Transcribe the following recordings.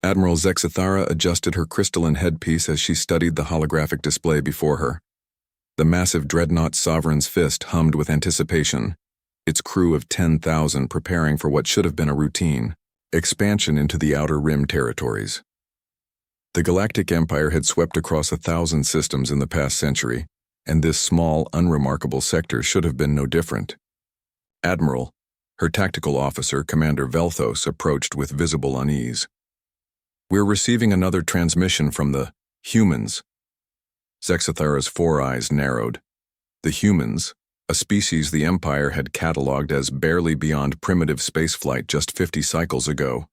Admiral Zexithara adjusted her crystalline headpiece as she studied the holographic display before her. The massive dreadnought Sovereign's Fist hummed with anticipation, its crew of 10,000 preparing for what should have been a routine expansion into the Outer Rim territories. The Galactic Empire had swept across 1,000 systems in the past century, and this small, unremarkable sector should have been no different. Admiral, her tactical officer, Commander Velthos, approached with visible unease. "We're receiving another transmission from the humans." Zexithara's four eyes narrowed. The humans, a species the Empire had catalogued as barely beyond primitive spaceflight just 50 cycles ago.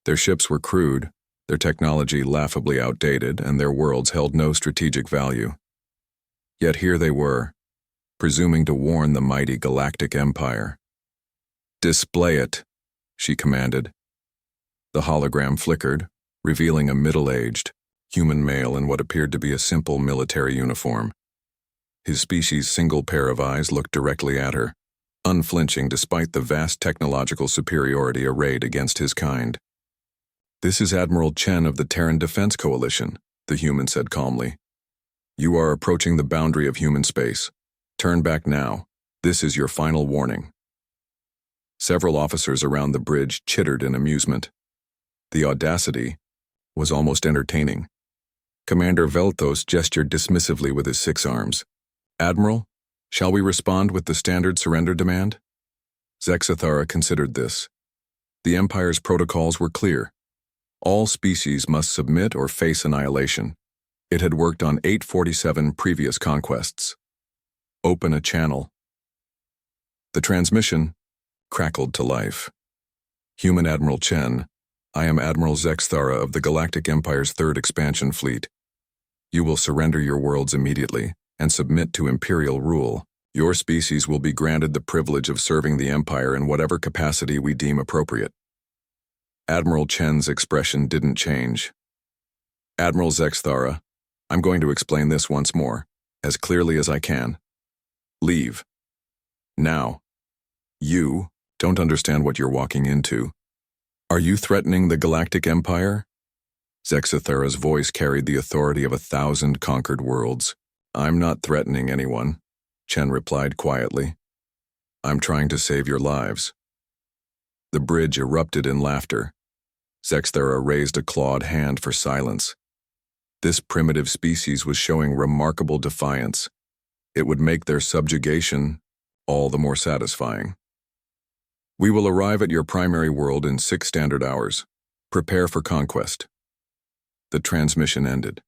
Their ships were crude, their technology laughably outdated, and their worlds held no strategic value. Yet here they were, presuming to warn the mighty Galactic Empire. "Display it," she commanded. The hologram flickered, revealing a middle-aged, human male in what appeared to be a simple military uniform. His species' single pair of eyes looked directly at her, unflinching despite the vast technological superiority arrayed against his kind. "This is Admiral Chen of the Terran Defense Coalition," the human said calmly. "You are approaching the boundary of human space. Turn back now. This is your final warning." Several officers around the bridge chittered in amusement. The audacity was almost entertaining. Commander Velthos gestured dismissively with his 6 arms. "Admiral, shall we respond with the standard surrender demand?" Zexithara considered this. The Empire's protocols were clear. All species must submit or face annihilation. It had worked on 847 previous conquests. "Open a channel." The transmission crackled to life. "Human Admiral Chen, I am Admiral Zexithara of the Galactic Empire's 3rd Expansion Fleet. You will surrender your worlds immediately and submit to Imperial rule. Your species will be granted the privilege of serving the Empire in whatever capacity we deem appropriate." Admiral Chen's expression didn't change. "Admiral Zexithara, I'm going to explain this once more, as clearly as I can. Leave. Now. You don't understand what you're walking into. Are you threatening the Galactic Empire?" Zexithara's voice carried the authority of 1,000 conquered worlds. "I'm not threatening anyone," Chen replied quietly. "I'm trying to save your lives." The bridge erupted in laughter. Zexithara raised a clawed hand for silence. This primitive species was showing remarkable defiance. It would make their subjugation all the more satisfying. "We will arrive at your primary world in 6 standard hours. Prepare for conquest." The transmission ended.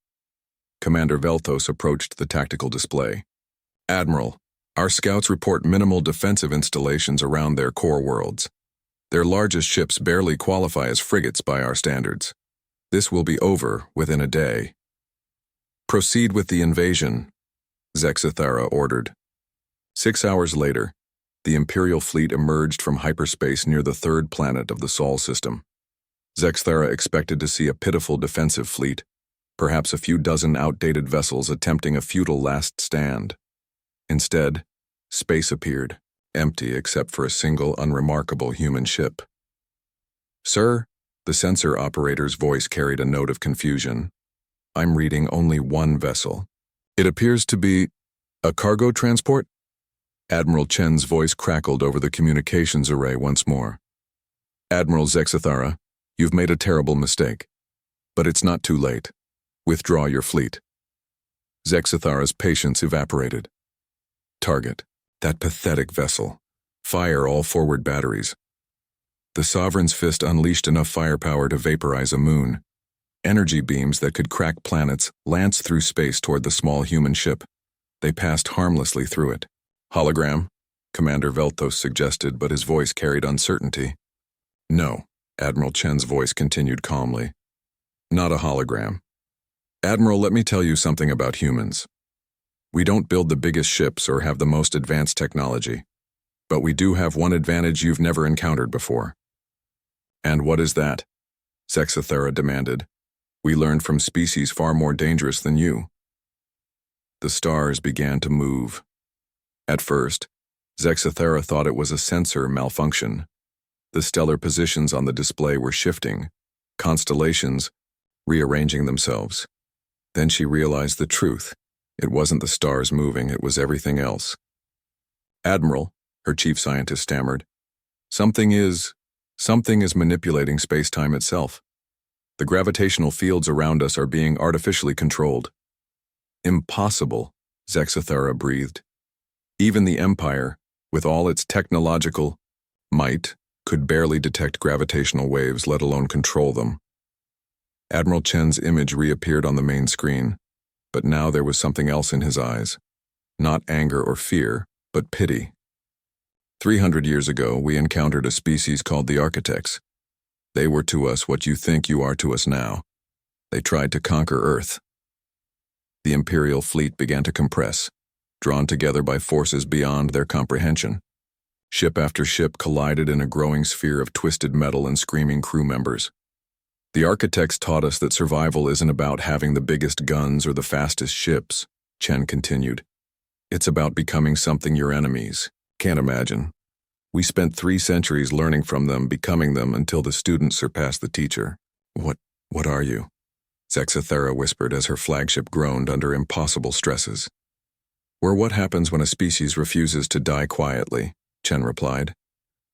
Commander Velthos approached the tactical display. "Admiral, our scouts report minimal defensive installations around their core worlds. Their largest ships barely qualify as frigates by our standards. This will be over within a day." "Proceed with the invasion," Zexithara ordered. 6 hours later, the Imperial fleet emerged from hyperspace near the 3rd planet of the Sol system. Zexithara expected to see a pitiful defensive fleet, perhaps a few dozen outdated vessels attempting a futile last stand. Instead, space appeared, empty except for a single unremarkable human ship. "Sir," the sensor operator's voice carried a note of confusion. "I'm reading only one vessel. It appears to be a cargo transport?" Admiral Chen's voice crackled over the communications array once more. "Admiral Zexithara, you've made a terrible mistake. But it's not too late. Withdraw your fleet." Zexithara's patience evaporated. "Target that pathetic vessel. Fire all forward batteries." The Sovereign's Fist unleashed enough firepower to vaporize a moon. Energy beams that could crack planets lanced through space toward the small human ship. They passed harmlessly through it. "Hologram?" Commander Velthos suggested, but his voice carried uncertainty. "No," Admiral Chen's voice continued calmly. "Not a hologram. Admiral, let me tell you something about humans. We don't build the biggest ships or have the most advanced technology, but we do have one advantage you've never encountered before." "And what is that?" Zexithara demanded. "We learned from species far more dangerous than you." The stars began to move. At first, Zexithara thought it was a sensor malfunction. The stellar positions on the display were shifting, constellations, rearranging themselves. Then she realized the truth. It wasn't the stars moving, it was everything else. "Admiral," her chief scientist stammered, something is manipulating space-time itself. The gravitational fields around us are being artificially controlled." "Impossible," Zexathara breathed. "Even the Empire, with all its technological might, could barely detect gravitational waves, let alone control them." Admiral Chen's image reappeared on the main screen, but now there was something else in his eyes. Not anger or fear, but pity. 300 years ago, we encountered a species called the Architects. They were to us what you think you are to us now. They tried to conquer Earth. The Imperial fleet began to compress, drawn together by forces beyond their comprehension. Ship after ship collided in a growing sphere of twisted metal and screaming crew members. "The Architects taught us that survival isn't about having the biggest guns or the fastest ships," Chen continued. "It's about becoming something your enemies can't imagine. We spent 3 centuries learning from them, becoming them, until the student surpassed the teacher." What are you?" Zexathara whispered as her flagship groaned under impossible stresses. "We're what happens when a species refuses to die quietly," Chen replied.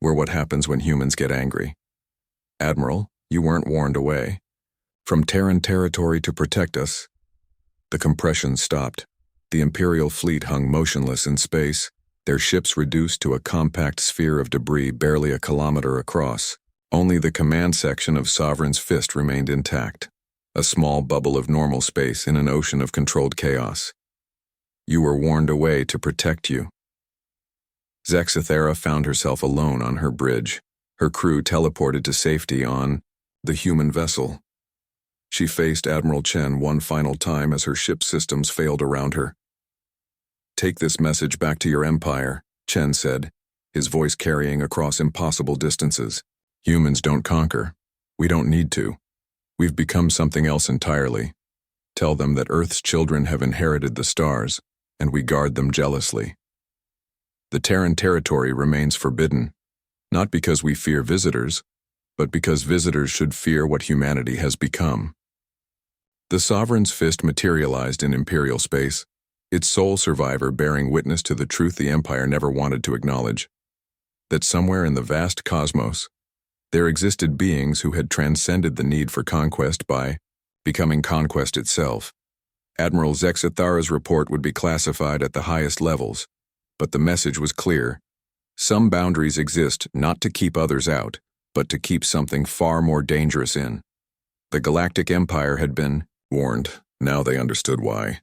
"We're what happens when humans get angry. Admiral, you weren't warned away. From Terran territory to protect us." The compression stopped. The Imperial fleet hung motionless in space, their ships reduced to a compact sphere of debris barely a kilometer across. Only the command section of Sovereign's Fist remained intact, a small bubble of normal space in an ocean of controlled chaos. "You were warned away to protect you." Zexathara found herself alone on her bridge, her crew teleported to safety on the human vessel. She faced Admiral Chen one final time as her ship's systems failed around her. "Take this message back to your empire," Chen said, his voice carrying across impossible distances. "Humans don't conquer. We don't need to. We've become something else entirely. Tell them that Earth's children have inherited the stars, and we guard them jealously. The Terran territory remains forbidden, not because we fear visitors, but because visitors should fear what humanity has become." The Sovereign's Fist materialized in Imperial space, its sole survivor bearing witness to the truth the Empire never wanted to acknowledge. That somewhere in the vast cosmos, there existed beings who had transcended the need for conquest by becoming conquest itself. Admiral Zexathara's report would be classified at the highest levels, but the message was clear. Some boundaries exist not to keep others out, but to keep something far more dangerous in. The Galactic Empire had been warned. Now they understood why.